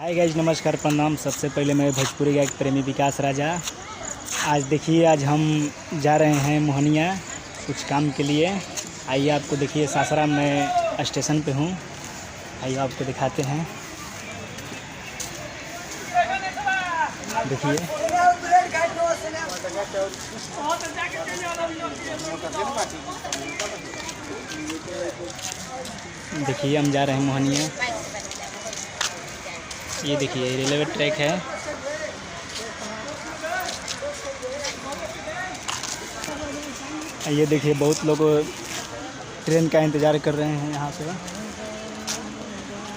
Hi guys, नमस्कार, प्रणाम। सबसे पहले मैं भोजपुरी गायक प्रेमी विकास राजा। आज देखिए, आज हम जा रहे हैं मोहनिया कुछ काम के लिए। आइए आपको देखिए, सासाराम में स्टेशन पे हूँ। आइए आपको दिखाते हैं। देखिए देखिए हम जा रहे हैं मोहनिया। ये देखिए रेलवे ट्रैक है। ये देखिए बहुत लोग ट्रेन का इंतज़ार कर रहे हैं यहाँ पे।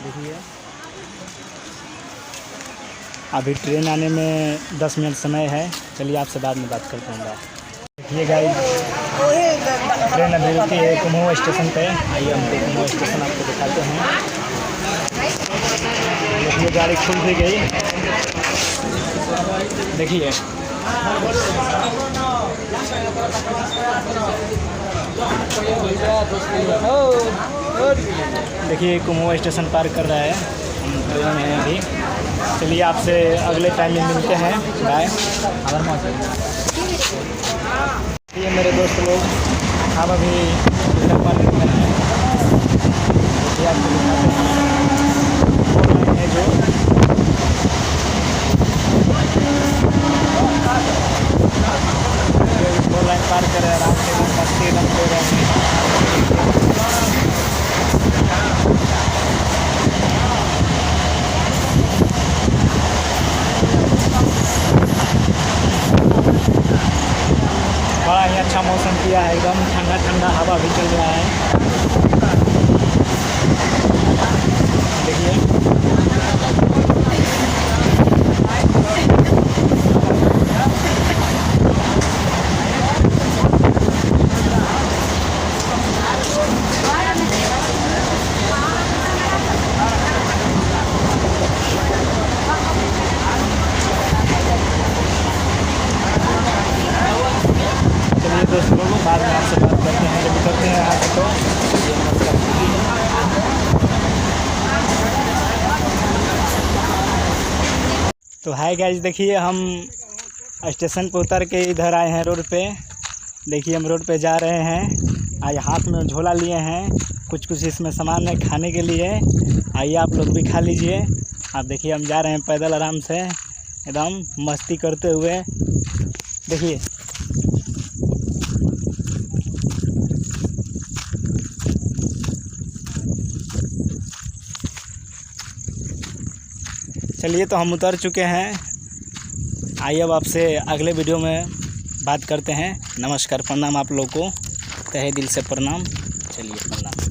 देखिए अभी ट्रेन आने में 10 मिनट समय है। चलिए आपसे बाद में बात करते हैं। देखिए गाइस, ट्रेन अभी रुकी है कुमाऊँ स्टेशन पे। आइए हम कुमाऊँ स्टेशन आपको दिखाते हैं। देखिए गाड़ी खुल भी गई। देखिए देखिए कुमाऊँ स्टेशन पार कर रहा है। हम ट्रेन में अभी। चलिए आपसे अगले टाइम में मिलते हैं। बाय। ये मेरे दोस्त लोग हम अभी इधर पार कर रहे हैं। जो फोर लाइन पार कर रहे हैं। आराम से मस्ती रखते रहे। बड़ा ही अच्छा मौसम किया है। एकदम ठंडा ठंडा हवा भी चल रहा है। देखिए दोस्तों, बाद में आपसे बात करते हैं जब करते हैं यहाँ तो हाय गाइस, देखिए हम स्टेशन पे उतर के इधर आए हैं रोड पे। देखिए हम रोड पे जा रहे हैं। आज हाथ में झोला लिए हैं। कुछ इसमें सामान है खाने के लिए। आइए आप लोग भी खा लीजिए। आप देखिए हम जा रहे हैं पैदल आराम से, एकदम मस्ती करते हुए। देखिए चलिए, तो हम उतर चुके हैं। आइए अब आपसे अगले वीडियो में बात करते हैं। नमस्कार, प्रणाम आप लोग को, तहे दिल से प्रणाम। चलिए प्रणाम।